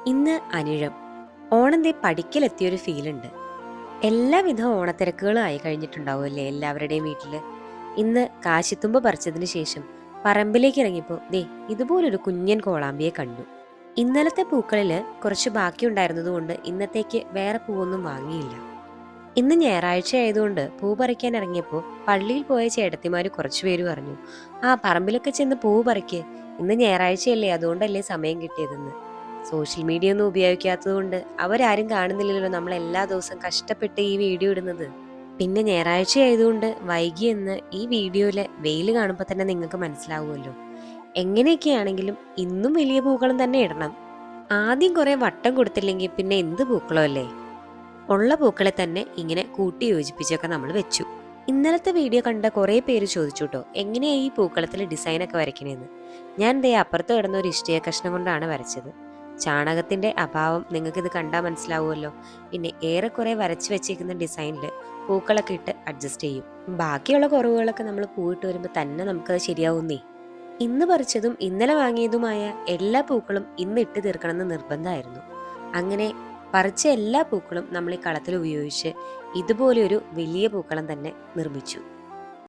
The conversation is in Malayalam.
ഇന്ന് അനിഴം. ഓണം ദേ പടിക്കലെത്തിയൊരു ഫീലുണ്ട്. എല്ലാവിധ ഓണത്തിരക്കുകളും ആയി കഴിഞ്ഞിട്ടുണ്ടാവുമല്ലേ എല്ലാവരുടെയും വീട്ടില്. ഇന്ന് കാശിത്തുമ്പ് പറിച്ചതിന് ശേഷം പറമ്പിലേക്ക് ഇറങ്ങിയപ്പോൾ ദേ ഇതുപോലൊരു കുഞ്ഞൻ കോളാമ്പിയെ കണ്ടു. ഇന്നലത്തെ പൂക്കളില് കുറച്ച് ബാക്കിയുണ്ടായിരുന്നത് കൊണ്ട് ഇന്നത്തേക്ക് വേറെ പൂവൊന്നും വാങ്ങിയില്ല. ഇന്ന് ഞായറാഴ്ച ആയതുകൊണ്ട് പൂ പറിക്കാൻ ഇറങ്ങിയപ്പോൾ പള്ളിയിൽ പോയ ചേട്ടത്തിമാര് കുറച്ചുപേര് പറഞ്ഞു, ആ പറമ്പിലൊക്കെ ചെന്ന് പൂ പറിക്ക്, ഇന്ന് ഞായറാഴ്ചയല്ലേ, അതുകൊണ്ടല്ലേ സമയം കിട്ടിയതെന്ന്. സോഷ്യൽ മീഡിയ ഒന്നും ഉപയോഗിക്കാത്തത് കൊണ്ട് അവരാരും കാണുന്നില്ലല്ലോ നമ്മൾ എല്ലാ ദിവസവും കഷ്ടപ്പെട്ട് ഈ വീഡിയോ ഇടുന്നത്. പിന്നെ ഞായറാഴ്ച ആയതുകൊണ്ട് വൈകിയെന്ന് ഈ വീഡിയോയിലെ വെയിൽ കാണുമ്പോൾ തന്നെ നിങ്ങൾക്ക് മനസ്സിലാവുമല്ലോ. എങ്ങനെയൊക്കെയാണെങ്കിലും ഇന്നും വലിയ പൂക്കളം തന്നെ ഇടണം. ആദ്യം കുറെ വട്ടം കൊടുത്തില്ലെങ്കിൽ പിന്നെ എന്ത് പൂക്കളോ അല്ലേ. ഉള്ള പൂക്കളെ തന്നെ ഇങ്ങനെ കൂട്ടി യോജിപ്പിച്ചൊക്കെ നമ്മൾ വെച്ചു. ഇന്നലത്തെ വീഡിയോ കണ്ട കുറേ പേര് ചോദിച്ചു കേട്ടോ, എങ്ങനെയാ ഈ പൂക്കളത്തിൽ ഡിസൈനൊക്കെ വരയ്ക്കണേന്ന്. ഞാൻ ദേ അപ്പുറത്ത് കിടന്ന ഒരു ഇഷ്ടിക കഷ്ണം കൊണ്ടാണ് വരച്ചത്. ചാണകത്തിന്റെ അഭാവം നിങ്ങൾക്ക് ഇത് കണ്ടാൽ മനസ്സിലാവുമല്ലോ. പിന്നെ ഏറെക്കുറെ വരച്ചു വെച്ചേക്കുന്ന ഡിസൈനിൽ പൂക്കളൊക്കെ ഇട്ട് അഡ്ജസ്റ്റ് ചെയ്യും. ബാക്കിയുള്ള കുറവുകളൊക്കെ നമ്മൾ പൂവിട്ട് വരുമ്പോൾ തന്നെ നമുക്കത് ശരിയാവുന്നേ. ഇന്ന് പറിച്ചതും ഇന്നലെ വാങ്ങിയതുമായ എല്ലാ പൂക്കളും ഇന്ന് ഇട്ട് തീർക്കണമെന്ന് നിർബന്ധമായിരുന്നു. അങ്ങനെ പറിച്ച എല്ലാ പൂക്കളും നമ്മൾ ഈ കളത്തിൽ ഉപയോഗിച്ച് ഇതുപോലെ ഒരു വലിയ പൂക്കളം തന്നെ നിർമ്മിച്ചു.